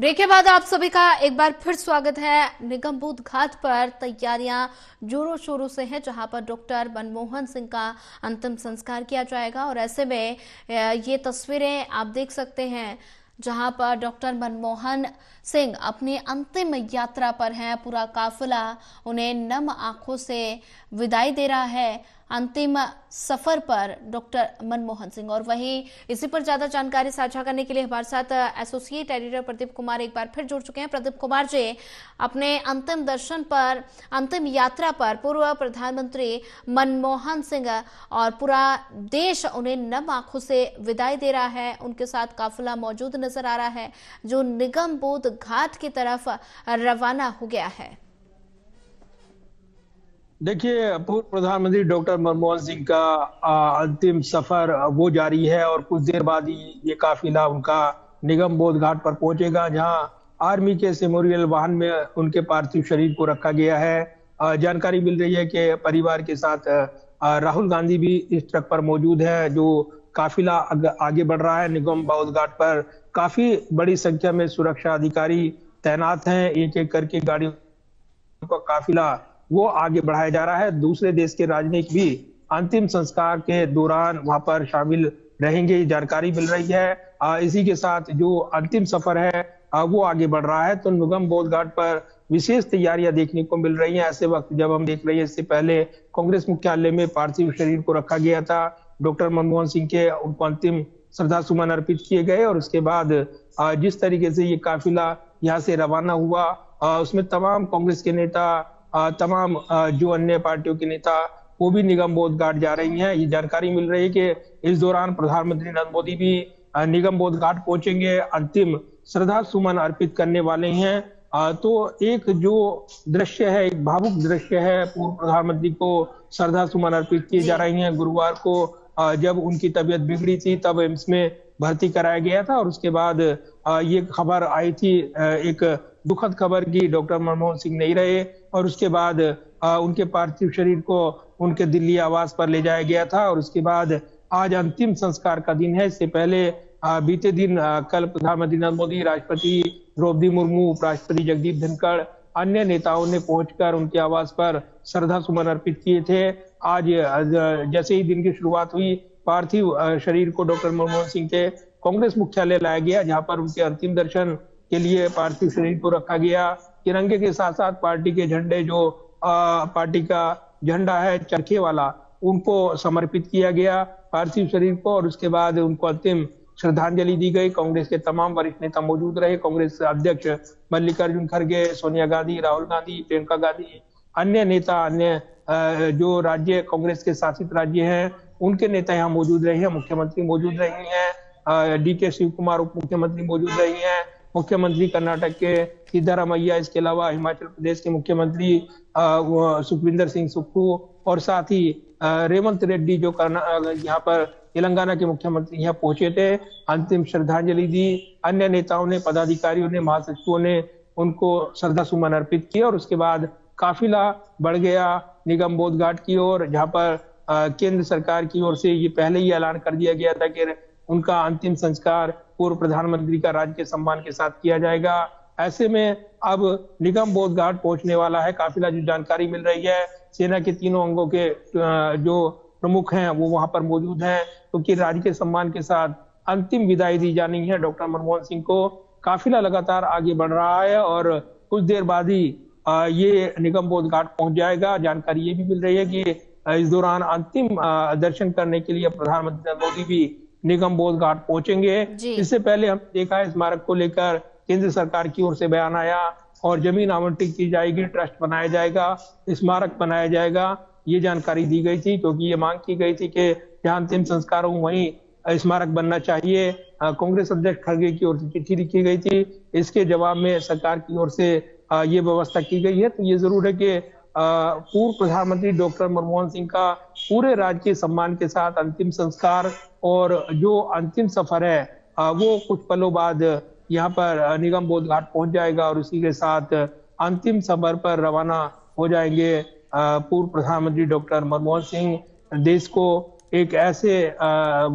Break के बाद आप सभी का एक बार फिर स्वागत है। निगमबोध घाट पर तैयारियां जोरों शोरों से हैं, जहां पर डॉक्टर मनमोहन सिंह का अंतिम संस्कार किया जाएगा। और ऐसे में ये तस्वीरें आप देख सकते हैं जहां पर डॉक्टर मनमोहन सिंह अपनी अंतिम यात्रा पर हैं। पूरा काफिला उन्हें नम आंखों से विदाई दे रहा है अंतिम सफर पर डॉक्टर मनमोहन सिंह। और वहीं इसी पर ज्यादा जानकारी साझा करने के लिए हमारे साथ एसोसिएट एडिटर प्रदीप कुमार एक बार फिर जुड़ चुके हैं। प्रदीप कुमार जी, अपने अंतिम दर्शन पर, अंतिम यात्रा पर पूर्व प्रधानमंत्री मनमोहन सिंह और पूरा देश उन्हें नम आंखों से विदाई दे रहा है। उनके साथ काफिला मौजूद नजर आ रहा है जो निगमबोध घाट की तरफ रवाना हो गया है। देखिए, पूर्व प्रधानमंत्री डॉक्टर मनमोहन सिंह का अंतिम सफर वो जारी है और कुछ देर बाद ही ये काफिला उनका निगमबोध घाट पर पहुंचेगा, जहां आर्मी के मेमोरियल वाहन में उनके पार्थिव शरीर को रखा गया है। जानकारी मिल रही है कि परिवार के साथ राहुल गांधी भी इस ट्रक पर मौजूद है। जो काफिला आगे बढ़ रहा है निगमबोध घाट पर, काफी बड़ी संख्या में सुरक्षा अधिकारी तैनात हैं। एक एक करके गाड़ियों का काफिला वो आगे बढ़ाया जा रहा है। दूसरे देश के राजनयिक भी अंतिम संस्कार के दौरान वहां पर शामिल रहेंगे, जानकारी मिल रही है। इसी के साथ जो अंतिम सफर है वो आगे बढ़ रहा है। तो निगमबोध घाट पर विशेष तैयारियां देखने को मिल रही हैं। ऐसे वक्त जब हम देख रहे हैं, इससे पहले कांग्रेस मुख्यालय में पार्थिव शरीर को रखा गया था डॉक्टर मनमोहन सिंह के, उनको अंतिम श्रद्धा सुमन अर्पित किए गए। और उसके बाद जिस तरीके से ये काफिला यहाँ से रवाना हुआ, उसमें तमाम कांग्रेस के नेता, तमाम जो अन्य पार्टियों के नेता वो भी निगमबोध घाट जा रही हैं। ये जानकारी मिल रही है कि इस दौरान प्रधानमंत्री नरेंद्र मोदी भी निगमबोध घाट पहुंचेंगे, अंतिम श्रद्धा सुमन अर्पित करने वाले हैं। तो एक जो दृश्य है, एक भावुक दृश्य है, पूर्व प्रधानमंत्री को श्रद्धा सुमन अर्पित किए जा रही हैं। गुरुवार को जब उनकी तबीयत बिगड़ी थी तब एम्स में भर्ती कराया गया था और उसके बाद ये खबर आई थी, एक दुखद खबर की, डॉक्टर मनमोहन सिंह नहीं रहे। और उसके बाद उनके पार्थिव शरीर को उनके दिल्ली आवास पर ले जाया गया था। और उसके बाद आज अंतिम संस्कार का दिन है। इससे पहले बीते दिन कल प्रधानमंत्री नरेंद्र मोदी, राष्ट्रपति द्रौपदी मुर्मू, उपराष्ट्रपति जगदीप धनखड़, अन्य नेताओं ने पहुंचकर उनके आवास पर श्रद्धा सुमन अर्पित किए थे। आज जैसे ही दिन की शुरुआत हुई, पार्थिव शरीर को डॉक्टर मनमोहन सिंह के कांग्रेस मुख्यालय लाया गया, जहां पर उनके अंतिम दर्शन के लिए पार्थिव शरीर को रखा गया। तिरंगे के साथ साथ पार्टी के झंडे, जो पार्टी का झंडा है चरखे वाला, उनको समर्पित किया गया पार्थिव शरीर को। और उसके बाद उनको अंतिम श्रद्धांजलि दी गई। कांग्रेस के तमाम वरिष्ठ नेता मौजूद रहे। कांग्रेस अध्यक्ष मल्लिकार्जुन खड़गे, सोनिया गांधी, राहुल गांधी, प्रियंका गांधी, अन्य नेता, अन्य जो राज्य कांग्रेस के शासित राज्य हैं उनके नेता यहाँ मौजूद रहे हैं। मुख्यमंत्री मौजूद रहे हैं, डीके शिव कुमार उप मुख्यमंत्री मौजूद रहे हैं, मुख्यमंत्री कर्नाटक के सिद्धारमैया, इसके अलावा हिमाचल प्रदेश के मुख्यमंत्री सुखविंदर सिंह सुक्खू, और साथ ही रेवंत रेड्डी जो यहाँ पर तेलंगाना के मुख्यमंत्री यहाँ पहुंचे थे, अंतिम श्रद्धांजलि दी। अन्य नेताओं ने, पदाधिकारियों ने, महासचिवों ने उनको श्रद्धा सुमन अर्पित किया। और उसके बाद काफिला बढ़ गया निगमबोध घाट की ओर, जहाँ पर केंद्र सरकार की ओर से ये पहले ही ऐलान कर दिया गया था कि उनका अंतिम संस्कार पूर्व प्रधानमंत्री का राजकीय सम्मान के साथ किया जाएगा। ऐसे में अब निगमबोध घाट पहुंचने वाला है काफिला। जो जानकारी मिल रही है, सेना के तीनों अंगों के जो प्रमुख हैं वो वहां पर मौजूद हैं, क्योंकि राजकीय सम्मान के साथ अंतिम विदाई दी जानी है डॉक्टर मनमोहन सिंह को। काफिला लगातार आगे बढ़ रहा है और कुछ देर बाद ही ये निगमबोध घाट पहुंच जाएगा। जानकारी ये भी मिल रही है कि इस दौरान अंतिम दर्शन करने के लिए प्रधानमंत्री नरेंद्र मोदी भी निगमबोध घाट पहुंचेंगे। इससे पहले हम देखा है, स्मारक को लेकर केंद्र सरकार की ओर से बयान आया और जमीन आवंटित की जाएगी, ट्रस्ट बनाया जाएगा, स्मारक बनाया जाएगा, ये जानकारी दी गई थी। क्योंकि ये मांग की गई थी कि जहां अंतिम संस्कार हो वहीं स्मारक बनना चाहिए। कांग्रेस अध्यक्ष खड़गे की ओर से चिट्ठी लिखी गई थी, इसके जवाब में सरकार की ओर से ये व्यवस्था की गई है। तो ये जरूर है कि पूर्व प्रधानमंत्री डॉक्टर मनमोहन सिंह का पूरे राजकीय सम्मान के साथ अंतिम संस्कार और जो अंतिम सफर है वो कुछ पलों बाद यहाँ पर निगमबोध घाट पहुंच जाएगा। और उसी के साथ अंतिम सफर पर रवाना हो जाएंगे पूर्व प्रधानमंत्री डॉक्टर मनमोहन सिंह। देश को एक ऐसे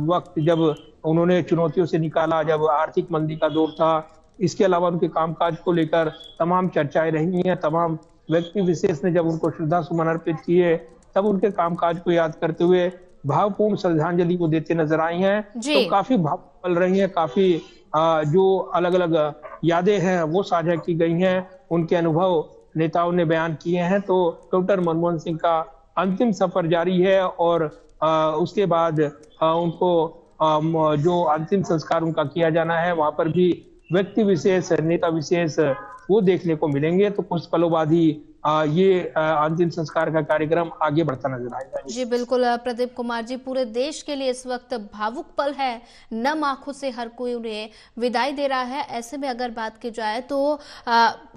वक्त जब उन्होंने चुनौतियों से निकाला, जब आर्थिक मंदी का दौर था, इसके अलावा उनके कामकाज को लेकर तमाम चर्चाएं रही हैं। तमाम व्यक्ति विशेष ने जब उनको श्रद्धा सुमन अर्पित किए, तब उनके कामकाज को याद करते हुए भावपूर्ण श्रद्धांजलि को देते नजर आई हैं। जी। तो काफी भाव पल रही हैं, काफी जो अलग अलग यादें हैं वो साझा की गई हैं, उनके अनुभव नेताओं ने बयान किए हैं। तो डॉक्टर मनमोहन सिंह का अंतिम सफर जारी है और उसके बाद उनको जो अंतिम संस्कार उनका किया जाना है, वहां पर भी व्यक्ति विशेष, नेता विशेष वो देखने को मिलेंगे। तो कुछ पलों बाद ही ये अंतिम संस्कार का कार्यक्रम आगे बढ़ता नजर आएगा। जी बिल्कुल प्रदीप कुमार जी, पूरे देश के लिए इस वक्त भावुक पल है, नम आंखों से हर कोई उन्हें विदाई दे रहा है। ऐसे में अगर बात की जाए तो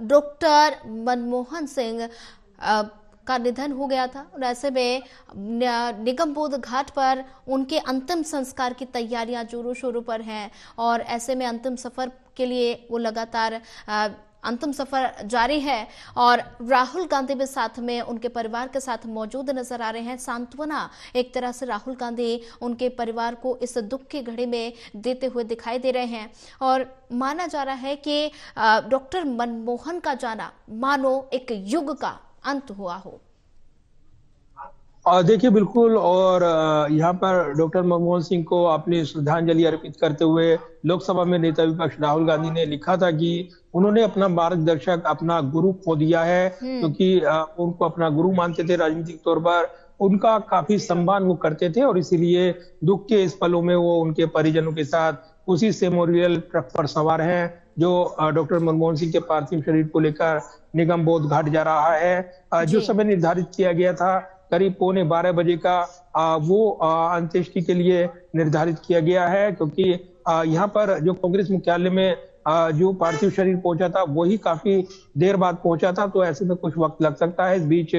डॉक्टर मनमोहन सिंह का निधन हो गया था और ऐसे में निगमबोध घाट पर उनके अंतिम संस्कार की तैयारियां जोरों शोरों पर हैं और ऐसे में अंतिम सफर के लिए वो लगातार अंतिम सफर जारी है और राहुल गांधी भी साथ में उनके परिवार के साथ मौजूद नजर आ रहे हैं। सांत्वना एक तरह से राहुल गांधी उनके परिवार को इस दुख की घड़ी में देते हुए दिखाई दे रहे हैं और माना जा रहा है कि डॉक्टर मनमोहन का जाना मानो एक युग का अंत हुआ हो। देखिए बिल्कुल, और यहाँ पर डॉक्टर मनमोहन सिंह को अपनी श्रद्धांजलि अर्पित करते हुए लोकसभा में नेता विपक्ष राहुल गांधी ने लिखा था कि उन्होंने अपना मार्गदर्शक, अपना गुरु खो दिया है, क्योंकि उनको अपना गुरु मानते थे। राजनीतिक तौर पर उनका काफी सम्मान वो करते थे और इसीलिए दुख के इस पलों में वो उनके परिजनों के साथ उसी मेमोरियल ट्रक पर सवार हैं जो डॉक्टर मनमोहन सिंह के पार्थिव शरीर को लेकर निगमबोध घाट जा रहा है। जो समय निर्धारित किया गया था करीब 11:15 बजे का, वो अंत्येष्टि के लिए निर्धारित किया गया है, क्योंकि यहाँ पर जो कांग्रेस मुख्यालय में जो पार्थिव शरीर पहुंचा था वही काफी देर बाद पहुंचा था, तो ऐसे में कुछ वक्त लग सकता है। इस बीच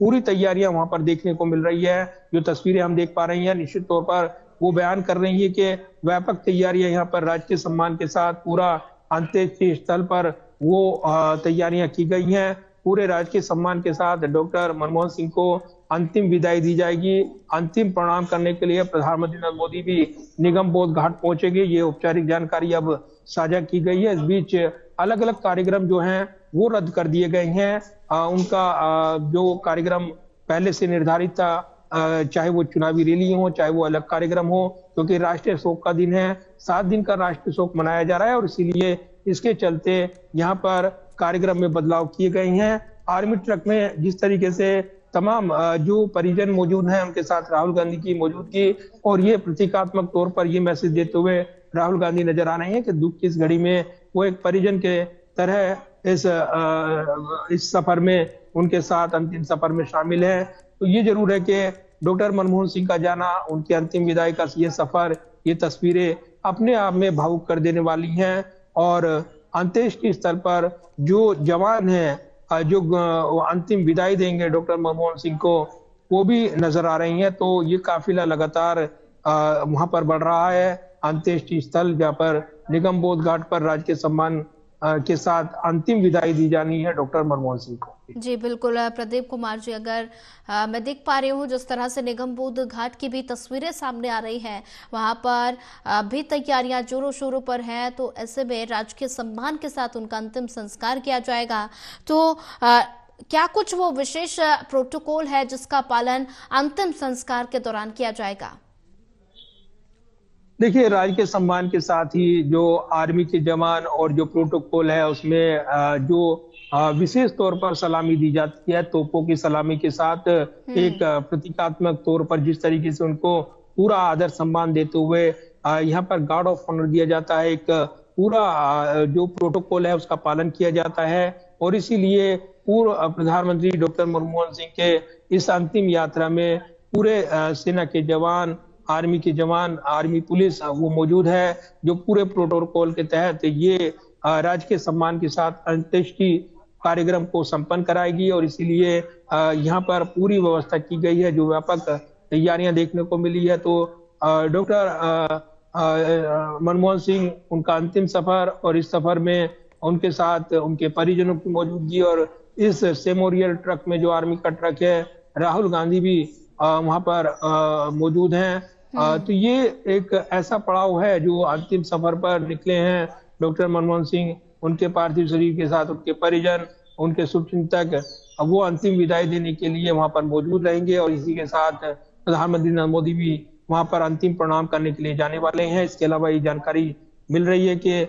पूरी तैयारियां वहां पर देखने को मिल रही है। जो तस्वीरें हम देख पा रहे हैं निश्चित तौर पर वो बयान कर रही है कि व्यापक तैयारियां यहाँ पर राजकीय सम्मान के साथ पूरा अंत्येष्टि स्थल पर वो तैयारियां की गई हैं। पूरे राजकीय सम्मान के साथ डॉक्टर मनमोहन सिंह को अंतिम विदाई दी जाएगी। अंतिम प्रणाम करने के लिए प्रधानमंत्री नरेंद्र मोदी भी निगमबोध घाट पहुंचेंगे, ये औपचारिक जानकारी अब साझा की गई है। इस बीच अलग अलग कार्यक्रम जो हैं वो रद्द कर दिए गए हैं। उनका जो कार्यक्रम पहले से निर्धारित था, चाहे वो चुनावी रैली हो, चाहे वो अलग कार्यक्रम हो, क्योंकि राष्ट्रीय शोक का दिन है, 7 दिन का राष्ट्रीय शोक मनाया जा रहा है और इसीलिए इसके चलते यहाँ पर कार्यक्रम में बदलाव किए गए हैं। आर्मी ट्रक में जिस तरीके से तमाम जो परिजन मौजूद हैं उनके साथ राहुल गांधी की मौजूदगी और ये प्रतीकात्मक तौर पर ये मैसेज देते हुए राहुल गांधी नजर आ रहे हैं कि दुख की इस घड़ी में वो एक परिजन के तरह इस सफर में उनके साथ अंतिम सफर में शामिल है। तो ये जरूर है कि डॉक्टर मनमोहन सिंह का जाना, उनकी अंतिम विदाई का ये सफर, ये तस्वीरें अपने आप में भावुक कर देने वाली हैं और अंत्येष्टि स्थल पर जो जवान हैं जो अंतिम विदाई देंगे डॉक्टर मनमोहन सिंह को, वो भी नजर आ रही हैं। तो ये काफिला लगातार वहां पर बढ़ रहा है। अंत्येष्टि स्थल जहाँ पर निगमबोध घाट पर राजकीय सम्मान के साथ अंतिम विदाई दी जानी है डॉक्टर मनमोहन सिंह को। जी बिल्कुल प्रदीप कुमार जी, अगर मैं देख पा रही हूँ जिस तरह से निगमबोध घाट की भी तस्वीरें सामने आ रही हैं, वहां पर भी तैयारियां जोरों शोरों पर हैं, तो ऐसे में राजकीय सम्मान के साथ उनका अंतिम संस्कार किया जाएगा। तो क्या कुछ वो विशेष प्रोटोकॉल है जिसका पालन अंतिम संस्कार के दौरान किया जाएगा? देखिए, राजकीय सम्मान के साथ ही जो आर्मी के जवान और जो प्रोटोकॉल है उसमें जो विशेष तौर पर सलामी दी जाती है, तोपों की सलामी के साथ एक प्रतीकात्मक तौर पर जिस तरीके से उनको पूरा आदर सम्मान देते हुए यहाँ पर गार्ड ऑफ ऑनर दिया जाता है, एक पूरा जो प्रोटोकॉल है उसका पालन किया जाता है और इसीलिए पूर्व प्रधानमंत्री डॉक्टर मनमोहन सिंह के इस अंतिम यात्रा में पूरे सेना के जवान, आर्मी के जवान, आर्मी पुलिस वो मौजूद है जो पूरे प्रोटोकॉल के तहत ये राजकीय सम्मान के साथ अंत्येष्टि कार्यक्रम को संपन्न कराएगी और इसीलिए यहाँ पर पूरी व्यवस्था की गई है, जो व्यापक तैयारियां देखने को मिली है। तो डॉक्टर मनमोहन सिंह, उनका अंतिम सफर और इस सफर में उनके साथ उनके परिजनों की मौजूदगी और इस मेमोरियल ट्रक में जो आर्मी का ट्रक है, राहुल गांधी भी वहां पर मौजूद हैं। तो ये एक ऐसा पड़ाव है जो अंतिम सफर पर निकले हैं डॉक्टर मनमोहन सिंह, उनके पार्थिव शरीर के साथ उनके परिजन, उनके शुभचिंतक, अब वो अंतिम विदाई देने के लिए वहां पर मौजूद रहेंगे और इसी के साथ प्रधानमंत्री नरेंद्र मोदी भी वहां पर अंतिम प्रणाम करने के लिए जाने वाले हैं। इसके अलावा ये जानकारी मिल रही है कि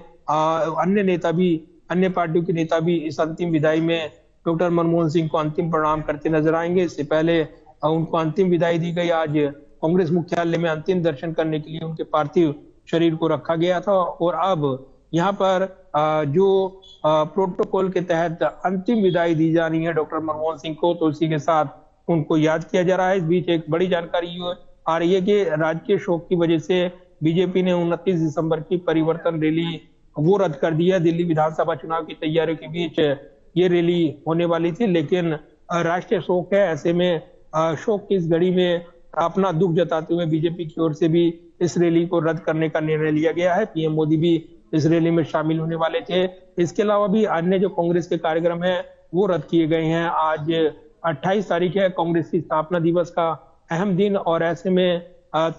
अन्य पार्टियों के नेता भी इस अंतिम विदाई में डॉक्टर मनमोहन सिंह को अंतिम प्रणाम करते नजर आएंगे। इससे पहले उनको अंतिम विदाई दी गई। आज कांग्रेस मुख्यालय में अंतिम दर्शन करने के लिए उनके पार्थिव शरीर को रखा गया था और अब यहाँ पर जो प्रोटोकॉल के तहत अंतिम विदाई दी जा रही है डॉक्टर मनमोहन सिंह को, तो उसी के साथ उनको याद किया जा रहा है। इस बीच एक बड़ी जानकारी आ रही है कि राजकीय शोक की वजह से बीजेपी ने 29 दिसंबर की परिवर्तन रैली वो रद्द कर दिया। दिल्ली विधानसभा चुनाव की तैयारियों के बीच ये रैली होने वाली थी, लेकिन राष्ट्रीय शोक है। ऐसे में शोक की इस घड़ी में अपना दुख जताते हुए बीजेपी की ओर से भी इस रैली को रद्द करने का निर्णय लिया गया है। पीएम मोदी भी इस रैली में शामिल होने वाले थे। इसके अलावा भी अन्य जो कांग्रेस के कार्यक्रम है वो रद्द किए गए हैं। आज 28 तारीख है, कांग्रेस की स्थापना दिवस का अहम दिन, और ऐसे में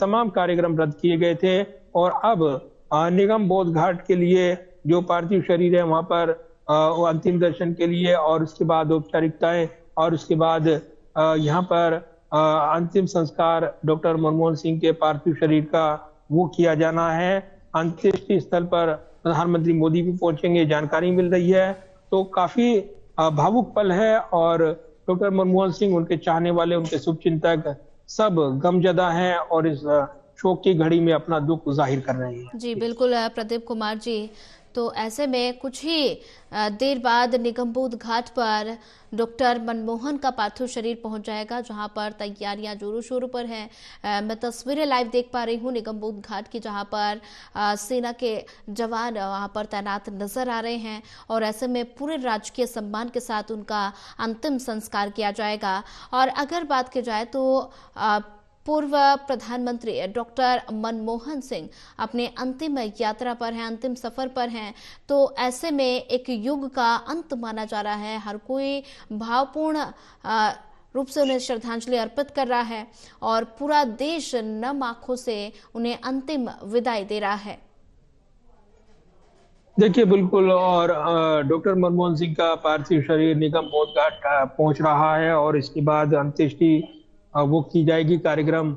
तमाम कार्यक्रम रद्द किए गए थे। और अब निगम बोध घाट के लिए जो पार्थिव शरीर है वहां पर अंतिम दर्शन के लिए और उसके बाद औपचारिकताएं और उसके बाद यहाँ पर अंतिम संस्कार डॉक्टर मनमोहन सिंह के पार्थिव शरीर का वो किया जाना है। अंत्येष्टि स्थल पर प्रधानमंत्री मोदी भी पहुंचेंगे, जानकारी मिल रही है। तो काफी भावुक पल है और डॉक्टर मनमोहन सिंह, उनके चाहने वाले, उनके शुभचिंतक सब गमजदा हैं और इस शोक की घड़ी में अपना दुख जाहिर कर रहे हैं। जी बिल्कुल प्रदीप कुमार जी, तो ऐसे में कुछ ही देर बाद निगमबोध घाट पर डॉक्टर मनमोहन का पार्थिव शरीर पहुंच जाएगा, जहां पर तैयारियां जोरों शोरों पर हैं। मैं तस्वीरें लाइव देख पा रही हूं निगमबोध घाट की, जहां पर सेना के जवान वहां पर तैनात नजर आ रहे हैं और ऐसे में पूरे राजकीय सम्मान के साथ उनका अंतिम संस्कार किया जाएगा। और अगर बात की जाए तो पूर्व प्रधानमंत्री डॉक्टर मनमोहन सिंह अपने अंतिम यात्रा पर हैं, अंतिम सफर पर हैं, तो ऐसे में एक युग का अंत माना जा रहा है। हर कोई भावपूर्ण रूप से उन्हें श्रद्धांजलि अर्पित कर रहा है और पूरा देश नम आंखों से उन्हें अंतिम विदाई दे रहा है। देखिए बिल्कुल, और डॉक्टर मनमोहन सिंह का पार्थिव शरीर निगम बोध घाट पहुंच रहा है और इसके बाद अंत्येष्टि वो की जाएगी। कार्यक्रम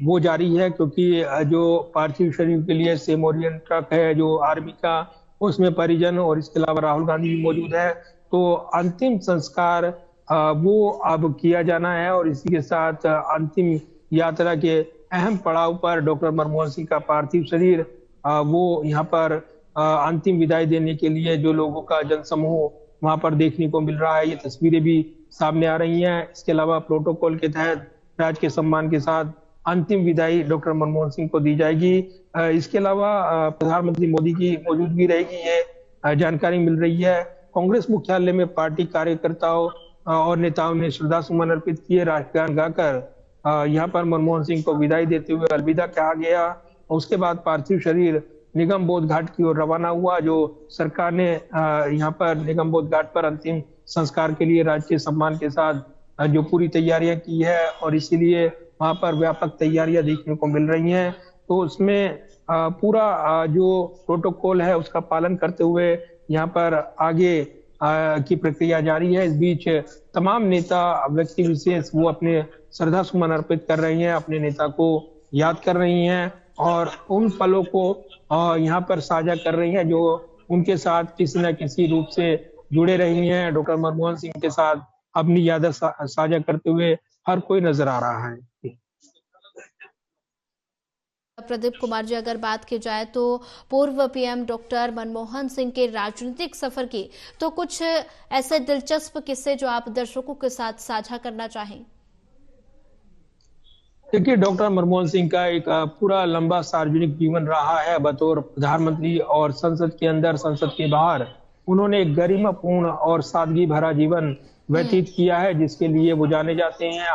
वो जारी है क्योंकि जो पार्थिव शरीर के लिए सेमोरियन ट्रक है जो आर्मी का, उसमें परिजन और इसके अलावा राहुल गांधी भी मौजूद है। तो अंतिम संस्कार वो अब किया जाना है और इसी के साथ अंतिम यात्रा के अहम पड़ाव पर डॉक्टर मनमोहन सिंह का पार्थिव शरीर वो यहाँ पर अंतिम विदाई देने के लिए जो लोगों का जनसमूह वहां पर देखने को मिल रहा है, ये तस्वीरें भी सामने आ रही हैं। इसके अलावा प्रोटोकॉल के तहत राज के सम्मान के साथ अंतिम विदाई डॉक्टर मनमोहन सिंह को दी जाएगी। इसके अलावा प्रधानमंत्री मोदी की मौजूदगी रहेगी, ये जानकारी मिल रही है। कांग्रेस मुख्यालय में पार्टी कार्यकर्ताओं और नेताओं ने श्रद्धा सुमन अर्पित किए। राष्ट्रगान गाकर यहाँ पर मनमोहन सिंह को विदाई देते हुए अलविदा कहा गया। उसके बाद पार्थिव शरीर निगम बोध घाट की ओर रवाना हुआ। जो सरकार ने यहाँ पर निगम बोध घाट पर अंतिम संस्कार के लिए राजकीय सम्मान के साथ जो पूरी तैयारियां की है और इसीलिए वहां पर व्यापक तैयारियां देखने को मिल रही हैं। तो उसमें पूरा जो प्रोटोकॉल है उसका पालन करते हुए यहाँ पर आगे की प्रक्रिया जारी है। इस बीच तमाम नेता, व्यक्ति विशेष वो अपने श्रद्धा सुमन अर्पित कर रही हैं, अपने नेता को याद कर रही हैं और उन पलों को यहाँ पर साझा कर रही हैं जो उनके साथ किसी न किसी रूप से जुड़े रही हैं। डॉक्टर मनमोहन सिंह के साथ अपनी यादें साझा करते हुए हर कोई नजर आ रहा है। प्रदीप कुमार जी, अगर बात की जाए तो पूर्व पीएम डॉक्टर मनमोहन सिंह के राजनीतिक सफर की तो कुछ ऐसे दिलचस्प किस्से जो आप दर्शकों के साथ साझा करना चाहें? देखिए, डॉक्टर मनमोहन सिंह का एक पूरा लंबा सार्वजनिक जीवन रहा है। बतौर प्रधानमंत्री और संसद के अंदर, संसद के बाहर उन्होंने एक गरिमापूर्ण और सादगी भरा जीवन व्यतीत किया है, जिसके लिए वो जाने जाते हैं।